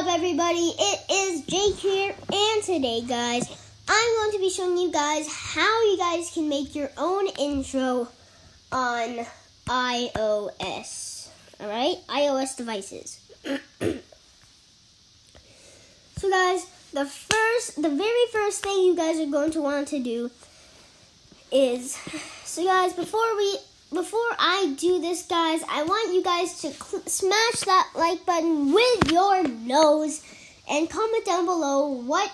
up, everybody? It is Jake here, and today, guys, I'm going to be showing you guys how you guys can make your own intro on iOS. Alright? iOS devices. So, guys, the very first thing you guys are going to want to do is, before I do this, guys, I want you guys to smash that like button with your nose and comment down below what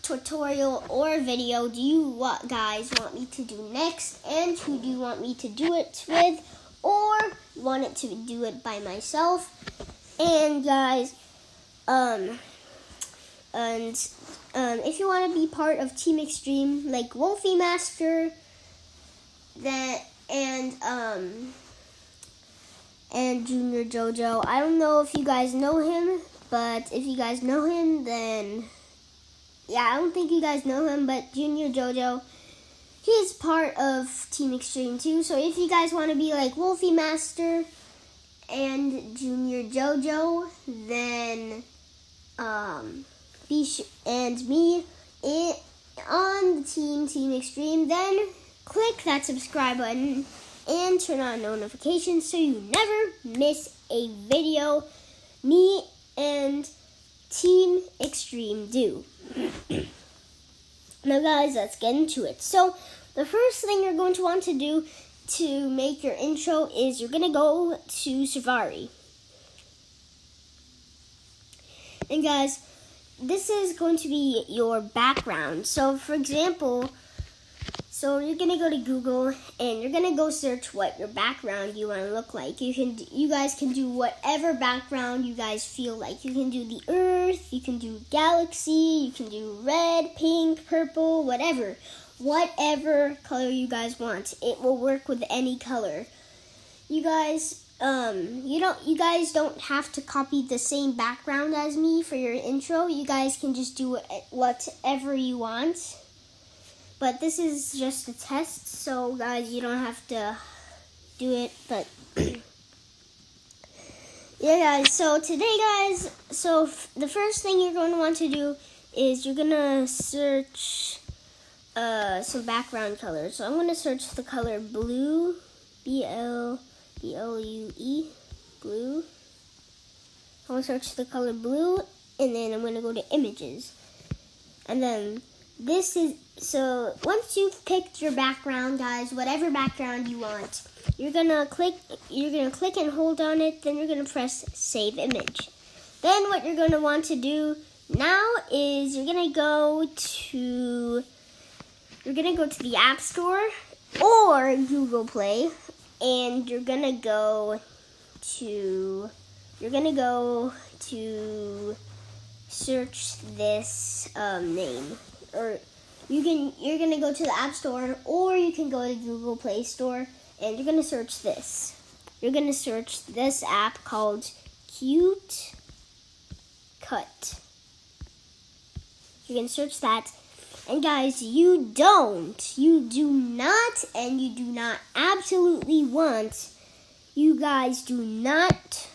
tutorial or video do you guys want me to do next, and who do you want me to do it with, or want it to do it by myself. And guys, if you want to be part of Team Extreme, like Wolfie Master, and Junior JoJo. I don't know if you guys know him, but if you guys know him, then yeah, I don't think you guys know him, but Junior JoJo, he's part of Team Extreme too. So if you guys want to be like Wolfie Master and Junior JoJo, then and me on the Team Extreme, then click that subscribe button and turn on notifications so you never miss a video me and Team Extreme do. Now, guys, let's get into it. So the first thing you're going to want to do to make your intro is you're going to go to Safari. And guys, this is going to be your background. So for example, you're going to go to Google and you're going to go search what your background you want to look like. You guys can do whatever background you guys feel like. You can do the earth, you can do galaxy, you can do red, pink, purple, whatever. Whatever color you guys want. It will work with any color. You guys you guys don't have to copy the same background as me for your intro. You guys can just do whatever you want. But this is just a test, so guys, you don't have to do it. But yeah, guys, so today, guys, the first thing you're going to want to do is you're going to search some background colors. So I'm going to search the color blue, B-L-U-E, blue. I'm going to search the color blue, and then I'm going to go to images. And then so once you've picked your background, guys, whatever background you want, you're gonna click and hold on it, then you're gonna press save image. Then what you're gonna want to do now is you're gonna go to the App Store or Google Play, and you're gonna go to search this name. Or you're gonna go to the App Store, or you can go to Google Play Store, and you're gonna search this. You're gonna search this app called Cute Cut. You can search that, and guys, you do not absolutely want. You guys do not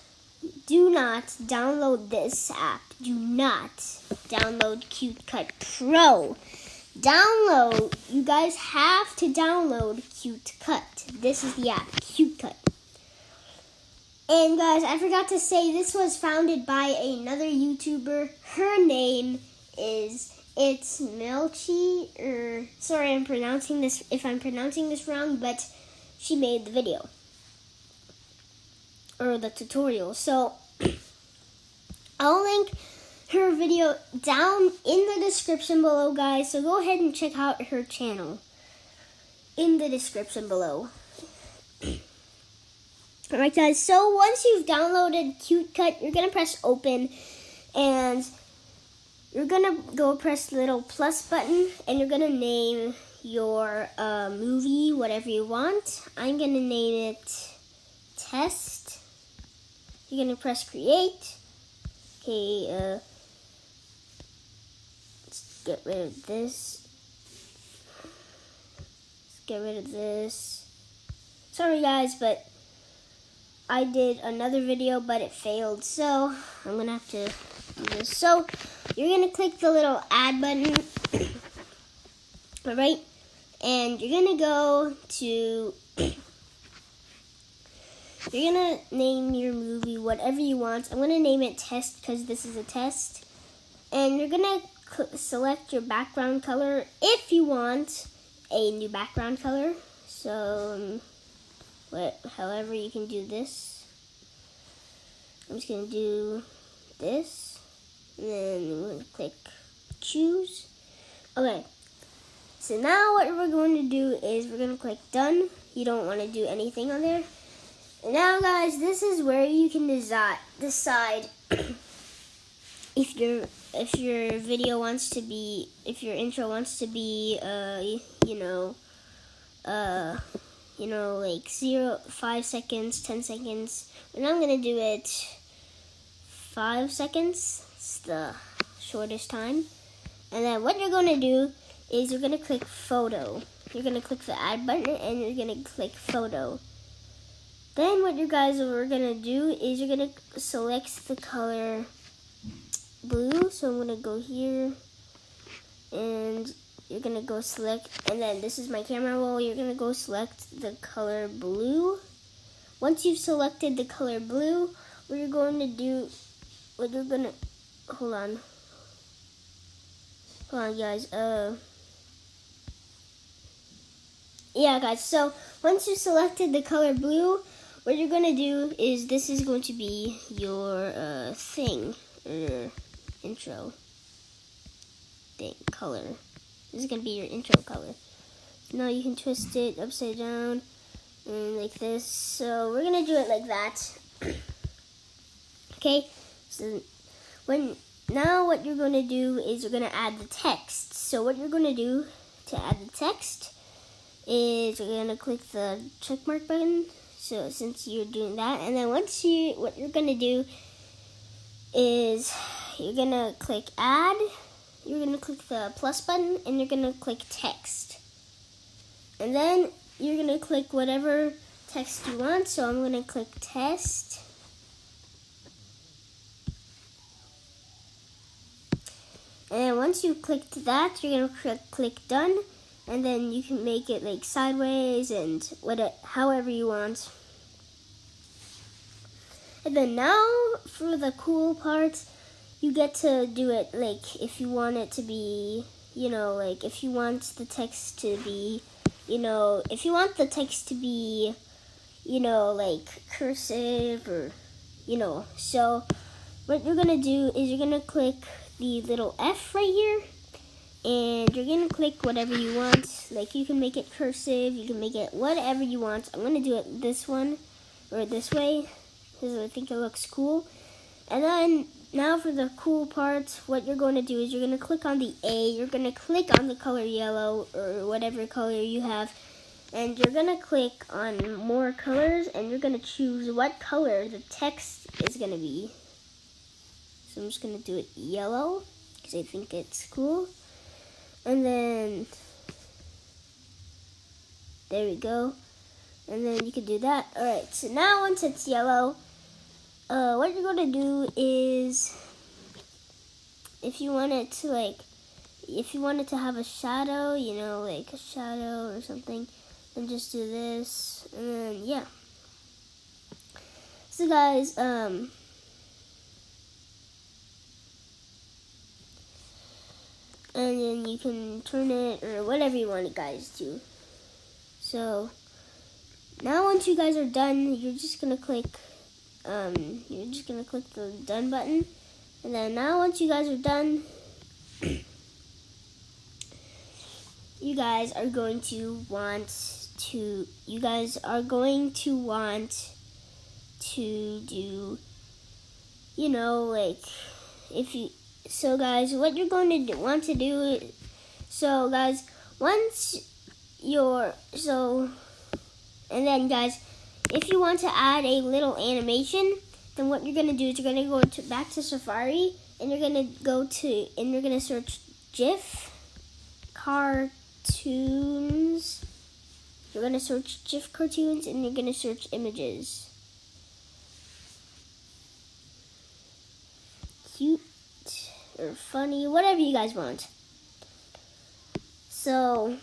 download this app. Do not download Cute Cut Pro. You guys have to download Cute Cut. This is the app, Cute Cut. And guys, I forgot to say, this was founded by another YouTuber. Her name is It's Melchi, sorry if I'm pronouncing this wrong, but she made the video. Or the tutorial. So I'll link her video down in the description below, guys. So go ahead and check out her channel in the description below. Alright, guys. So once you've downloaded Cute Cut, you're going to press open. And you're going to go press the little plus button. And you're going to name your movie, whatever you want. I'm going to name it Test. You're going to press create. Okay, let's get rid of this. Sorry, guys, but I did another video, but it failed, so I'm going to have to do this. So you're gonna click the little add button, all right? And you're gonna go to, you're gonna name your movie whatever you want. I'm gonna name it Test because this is a test. And you're gonna select your background color if you want a new background color. So, however you can do this. I'm just gonna do this, and then we're gonna click choose. Okay. So now what we're going to do is we're going to click done. You don't want to do anything on there. And now guys, this is where you can decide if your video wants to be, if your intro wants to be like 5 seconds, 10 seconds. And I'm going to do it 5 seconds. It's the shortest time. And then what you're going to do is you're going to click photo. You're going to click the add button and you're going to click photo. Then what you guys are going to do is you're going to select the color blue. So I'm going to go here and you're going to go select, and then this is my camera roll. You're going to go select the color blue. Once you've selected the color blue, what you're going to do, hold on guys, yeah guys, so once you selected the color blue, what you're going to do is this is going to be your intro thing color. This is going to be your intro color. Now you can twist it upside down and like this. So we're going to do it like that. Okay, so now what you're going to do is you're going to add the text. So what you're going to do to add the text is you're going to click the check mark button. So since you're doing that, and then what you're going to do is you're going to click add. You're going to click the plus button and you're going to click text. And then you're going to click whatever text you want. So I'm going to click test. And once you clicked that, you're going to click done. And then you can make it like sideways and however you want. And then now for the cool part, you get to do it like if you want it to be, like if you want the text to be, if you want the text to be, like cursive or, So what you're going to do is you're going to click the little F right here. And you're going to click whatever you want. Like you can make it cursive, you can make it whatever you want. I'm going to do it this one or this way because I think it looks cool. And then now for the cool part, what you're going to do is you're going to click on the A. You're going to click on the color yellow or whatever color you have. And you're going to click on more colors and you're going to choose what color the text is going to be. So I'm just going to do it yellow because I think it's cool. And then, there we go. And then you can do that. Alright, so now once it's yellow, what you're going to do is, if you want it to have a shadow, like a shadow or something, then just do this. And then, yeah. So guys, and then you can turn it or whatever you want to guys do. So now once you guys are done, you're just gonna click the done button. And then now once you guys are done, you guys are going to want to do, like if you. So guys, what you're going to want to do, so guys, and then guys, if you want to add a little animation, then what you're going to do is you're going to go back to Safari, and you're going to search GIF cartoons. You're going to search GIF cartoons, and you're going to search images. Cute. or funny, whatever you guys want. So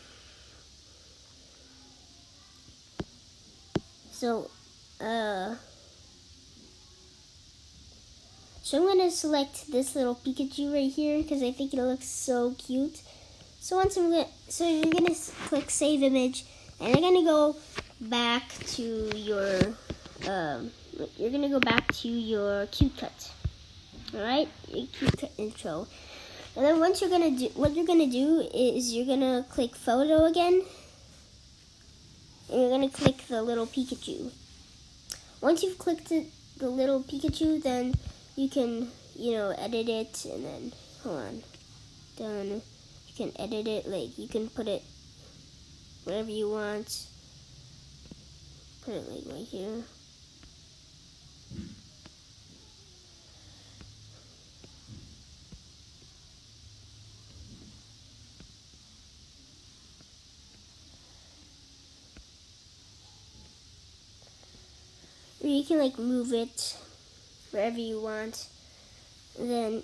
I'm gonna select this little Pikachu right here because I think it looks so cute. So you're gonna click Save Image, and you're gonna go back to your cute cut. All right, your cute cut intro. And then what you're gonna do is you're gonna click Photo again, and you're gonna click the little Pikachu. Once you've clicked the little Pikachu, then you can, edit it, and then, done. You can edit it, like, you can put it wherever you want. Put it, like, right here. Or you can, like, move it wherever you want. And then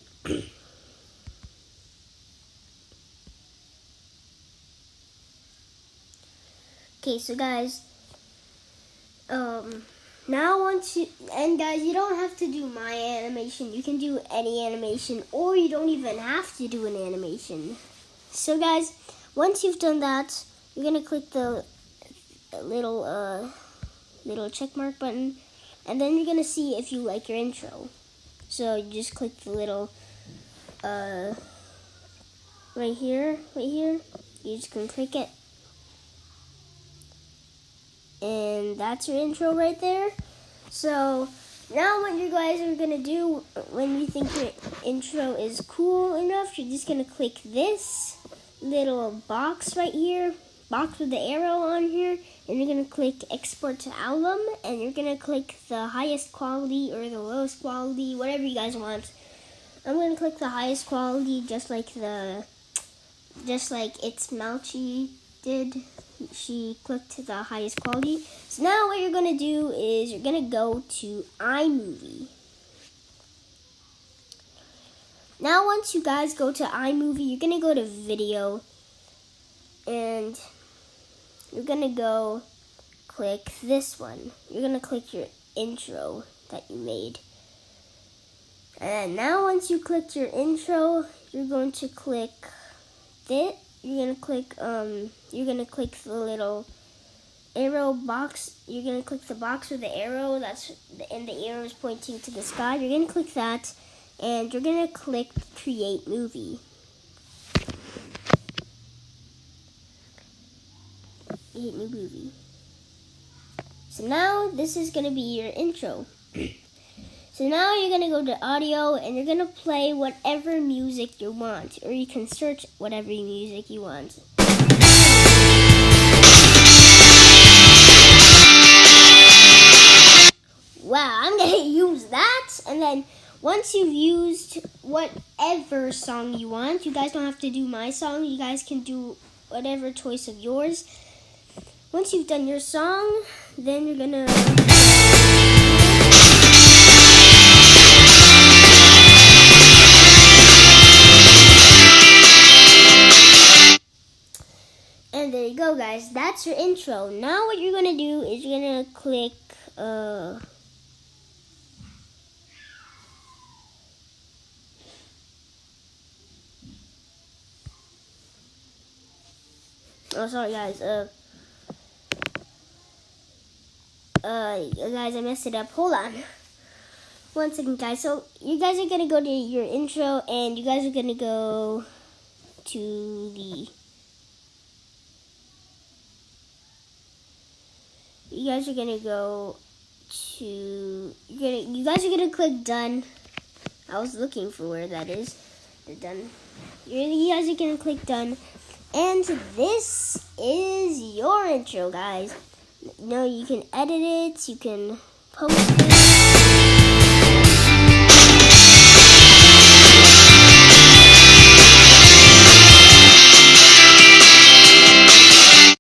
okay, so guys, guys, you don't have to do my animation. You can do any animation, or you don't even have to do an animation. So guys, once you've done that, you're gonna click the little check mark button, and then you're gonna see if you like your intro. So you just click the little right here. You just can click it, and that's your intro right there. So now what you guys are gonna do when you think your intro is cool enough, you're just gonna click this little box right here, box with the arrow on here, and you're gonna click Export to Album, and you're gonna click the highest quality or the lowest quality, whatever you guys want. I'm gonna click the highest quality, just like it's Malchi did. She clicked the highest quality. So now what you're gonna do is you're gonna go to iMovie. Now once you guys go to iMovie, you're gonna go to Video, and you're gonna go click this one. You're gonna click your intro that you made. And now once you clicked your intro, you're going to click this. You're gonna click the little arrow box. You're gonna click the box with the arrow, and the arrow is pointing to the sky. You're gonna click that, and you're gonna click Create Movie. Create New Movie. So now this is gonna be your intro. So now you're gonna go to audio, and you're gonna play whatever music you want, or you can search whatever music you want. Wow, I'm gonna use that, and then once you've used whatever song you want, you guys don't have to do my song, you guys can do whatever choice of yours. Once you've done your song, then you're gonna and there you go, guys. That's your intro. Now what you're gonna do is you're gonna click oh, sorry guys. Guys, I messed it up. Hold on. 1 second, guys. So you guys are gonna go to your intro, and you guys are gonna go to the. You guys are gonna go to. You guys are gonna click Done. I was looking for where that is. The Done. You guys are gonna click Done. And this is your intro, guys. You can edit it, you can post it.